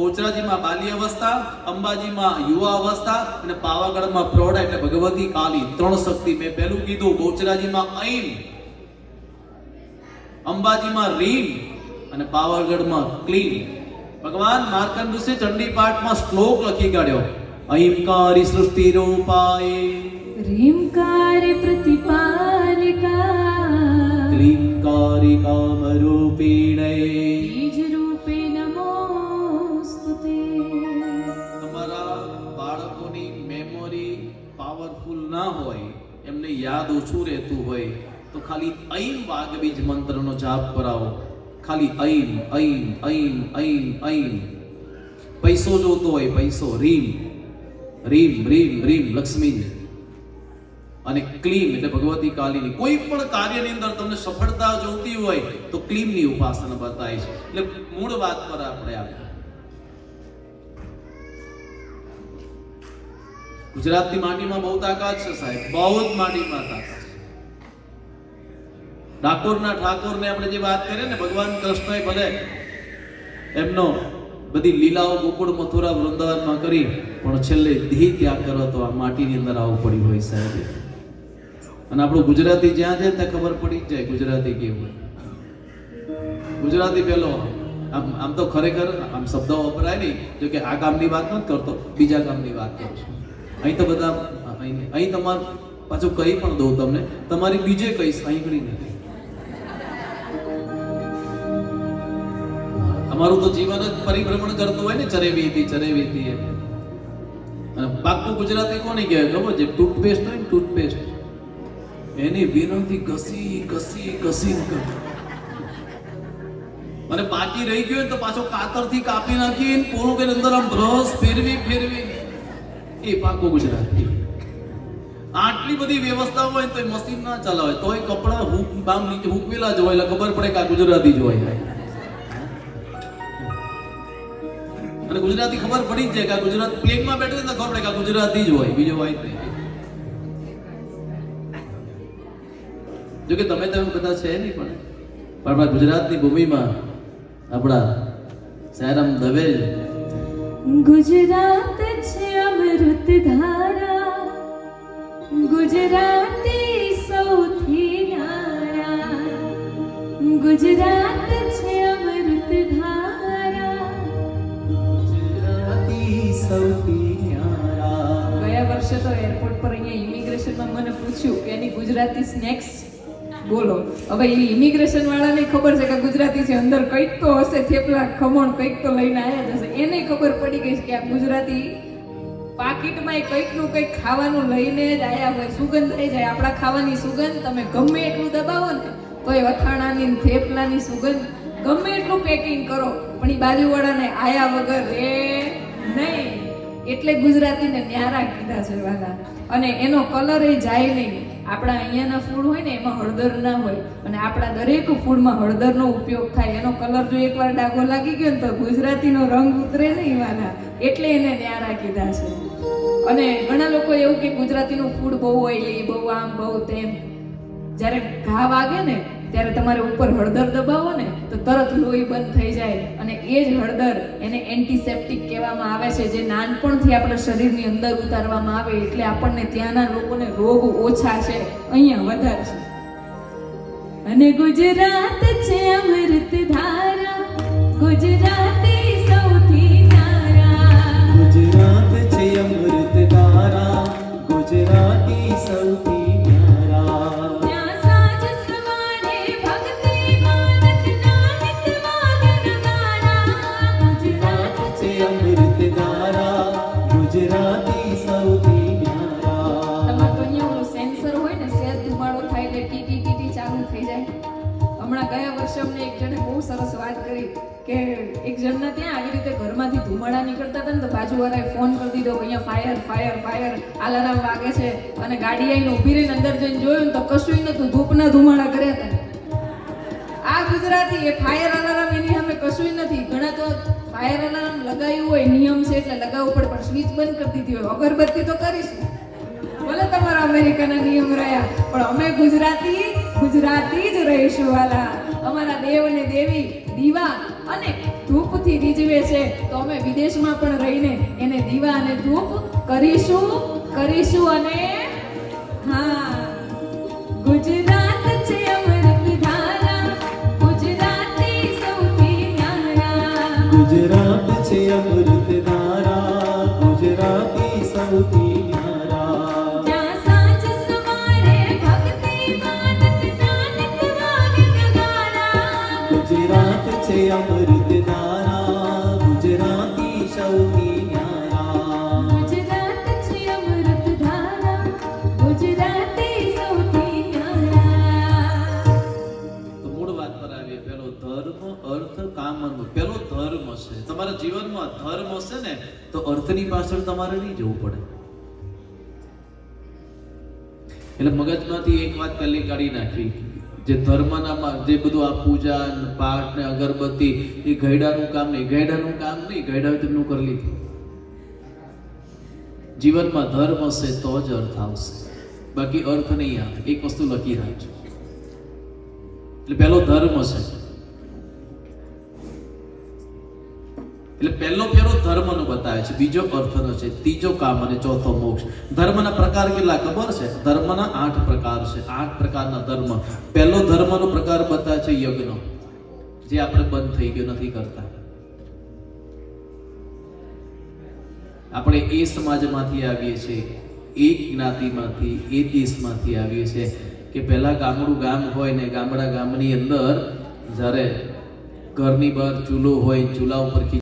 બહુચરાજીમાં બાલ્ય અવસ્થા, અંબાજીમાં યુવા અવસ્થા અને પાવાગઢમાં પ્રૌઢ એટલે ભગવતી કાલી ત્રણ શક્તિ. મેં પહેલું કીધું બહુચરાજીમાં ઐમ, અંબાજીમાં રીમ અને પાવાગઢમાં ક્લીમ. ભગવાન માર્કંડ ઋષિ ચંડી પાઠમાં શ્લોક લખી કાઢ્યો, ઐમકારી સૃષ્ટિ રૂપાય, રીમકારે પ્રતિપાલિકા, ક્લીમકારી કામ રૂપિણે, બીજ રૂપે નમોસ્તુતે. તમારા બાળકોની મેમરી પાવરફુલ ના હોય, એમને યાદ ઓછું રહેતું હોય તો ખાલી ઐમ વાગબીજ મંત્રનો જાપ કરાવો. ખાલી M M M M M. પૈસો જોતો હોય પૈસો, રીમ રીમ રીમ રીમ લક્ષ્મીજી, અને ક્લીમ એટલે ભગવતી કાલીની. કોઈ પણ કાર્યની અંદર તમને સફળતા જોઈતી હોય તો ક્લીમની ઉપાસના બતાય છે. એટલે મૂળ વાત પર આપણે આવ્યા. ગુજરાતની માટીમાં બહુ તાકાત છે સાહેબ, બહુ જ માટીમાં તાકાત. ડાકોરના ઠાકોરને આપણે જે વાત કરીએ ને, ભગવાન કૃષ્ણએ ભલે એમનો બધી લીલાઓ ગોકુળ મથુરા વૃંદાવનમાં કરી, પણ છેલ્લે દેહ ત્યાગ કરો તો આ માટીની અંદર આવવું પડ્યું હોય સાહેબ. અને આપણું ગુજરાતી જ્યાં છે ત્યાં ખબર પડી જ જાય ગુજરાતી કેવું હોય. ગુજરાતી પેલો આમ તો ખરેખર આમ શબ્દો વપરાય નહીં, જો કે આ કામની વાત નથી કરતો, બીજા કામની વાત કરું છું. અહીં તો બધા અહીં તમારું પાછું કહી પણ દઉં તમને, તમારી બીજે કહીશ, અહીં ઘડી નથી. અમારું તો જીવન જ પરિભ્રમણ કરતું હોય ને, ચરેવી હતી એમ. અને પાક્કું ગુજરાતી કોને કહેવાય ખબર છે? ટૂથપેસ્ટ હોય ને, ટૂથપેસ્ટ એની વિનંતી ઘસી ઘસી ઘસી અને બાકી રહી ગયું તો પાછો કાતરથી કાપી નાખી પોલું કે અંદર આમ બ્રશ ફેરવી એ પાક્કું ગુજરાતી. આટલી બધી વ્યવસ્થા હોય તો મશીન ના ચલાવે તોય કપડા બામ નીચે હૂકવેલા જ હોય એટલે ખબર પડે કે આ ગુજરાતી જ હોય. અને ગુજરાતી ખબર પડી જ જાય કે ગુજરાત પ્લેનમાં બેઠે તો ખબર પડે કે ગુજરાતી જ હોય, બીજો હોય નહીં. જો કે તમે બધા છે નહીં, પણ આપણા ગુજરાતની ભૂમિમાં આપણા સાયરામ દવે, ગુજરાત છે અમૃત ધારા, ગુજરાતી સૌથી ન્યારા, ગુજરાત છે અમૃત ધારા, ગુજરાતી સૌથી ન્યારા. ગયા વર્ષે તો એરપોર્ટ પર અહીંયા ઇમિગ્રેશનમાં મને પૂછ્યું કે એની ગુજરાતી સ્નેક્સ બોલો. હવે એ ઇમિગ્રેશન વાળાને ખબર છે કે ગુજરાતી છે, અંદર કંઈક તો હશે, થેપલા ખમણ કંઈક તો લઈને આવ્યા જ હશે. એને ખબર પડી ગઈ કે આ ગુજરાતી પાકીટમાં કંઈક નું કંઈક ખાવાનું લઈને જ આવ્યા હોય. સુગંધ થઈ જાય, આપણા ખાવાની સુગંધ તમે ગમે એટલું દબાવો ને તો એ અથાણાની થેપલાની સુગંધ ગમે એટલું પેકિંગ કરો પણ એ બાજુવાળાને આયા વગર રે નહીં. એટલે ગુજરાતીને ન્યારા કીધા છે વાલા. અને એનો કલર એ જાય નહીં. આપણા અહીંયાના ફૂડ હોય ને એમાં હળદર ના હોય, અને આપણા દરેક ફૂડમાં હળદરનો ઉપયોગ થાય. એનો કલર જો એકવાર ડાઘો લાગી ગયો ને તો ગુજરાતીનો રંગ ઉતરે નહીં વાલા. એટલે એને ન્યારા કીધા છે. અને ઘણા લોકો એવું કે ગુજરાતીનું ફૂડ બહુ ઓઇલી, બહુ આમ બહુ તેમ. જ્યારે ઘા વાગે ને ત્યારે તમારે ઉપર હળદર દબાવો ને તો તરત લોહી બંધ થઈ જાય. અને એ જ હળદર એને એન્ટીસેપ્ટિક કહેવામાં આવે છે, જે નાનપણથી આપણા શરીરની અંદર ઉતારવામાં આવે. એટલે આપણને ત્યાંના લોકોને રોગ ઓછા છે, અહીંયા વધારે છે. અને ગુજરાત છે અમૃત ધારા, ગુજરાતી સૌથી ન્યારા, ગુજરાત છે અમૃત ધારા, ગુજરાતી સૌથી એક જણે બહુ સરસ વાત કરી કે એક જણના ત્યાં આવી રીતે ઘરમાંથી ધુમાડા નીકળતા હતા ને તો બાજુવાળાએ ફોન કરી દીધો કે અહીંયા ફાયર ફાયર ફાયર અલાર્મ વાગે છે. અને ગાડી આવીને ઊભી રહીને અંદર જઈને જોયું ને તો કશું નતું, ધૂપના ધુમાડા કર્યા હતા. આ ગુજરાતી એ ફાયર અલાર્મ એની સામે કશું નથી. ઘણા તો ફાયર અલાર્મ લગાવ્યું હોય, નિયમ છે એટલે લગાવવું પડે, પણ સ્વિચ બંધ કરી દીધી હોય. અગરબત્તી તો કરીશું, ભલે તમારા અમેરિકાના નિયમ રહ્યા, પણ અમે ગુજરાતી જ રહીશું વાલા. અમારા દેવ અને દેવી દીવા અને ધૂપથી રીઝવે છે, તો અમે વિદેશમાં પણ રહીને એને દીવા અને ધૂપ કરીશું અને હા, ગુજરાત છે અમૃત ધારા, ગુજરાતી સૌથી ન્યારા. ગુજરાત છે અમૃત ધારા, ગુજરાતી સૌથી ન્યારા. ત્યાં સાંજ સવારે ભક્તિ માનત નાનક વાગે નગારા. ગુજરાત છે અમૃત ધારા, ગુજરાતી સૌથી ન્યારા. ગુજરાત છે અમૃત ધારા, ગુજરાતી સૌથી ન્યારા. તો મૂળ વાત પર આવીએ. પેલો ધર્મ, અર્થ, કામ અને પેલો ધર્મ છે. તમારા જીવનમાં ધર્મ હશે ને તો અર્થની પાછળ તમારે નહીં જવું પડે. એટલે મગજમાંથી એક વાત પહેલી કાઢી નાખવી, જે ધર્મના જે બધું આ પૂજા ને પાઠ ને અગરબત્તી એ ગયડાનું કામ નહીં, ગયડા તેમનું કરી લીધું. જીવનમાં ધર્મ હશે તો જ અર્થ આવશે, બાકી અર્થ નહીં આવે. એક વસ્તુ લખી રાખજો. એટલે પહેલો ધર્મ છે, એટલે પહેલો ફેરો ધર્મનો બતાવે છે, બીજો અર્થનો છે, ત્રીજો કામ અને ચોથો મોક્ષ. ધર્મના પ્રકાર કેટલા ખબર છે? ધર્મના 8 પ્રકાર છે. 8 પ્રકારના ધર્મ. પહેલો ધર્મનો પ્રકાર બતાવે છે યજ્ઞ, જે આપણે બંધ થઈ ગયો, નથી કરતા. આપણે એ સમાજમાંથી આવીએ છીએ, એ જ્ઞાતિમાંથી, એ દેશમાંથી આવીએ છીએ કે પહેલા ગામડું ગામ હોય ને ગામની અંદર જ્યારે ઘરની બહાર ચૂલો હોય, ચૂલા ઉપર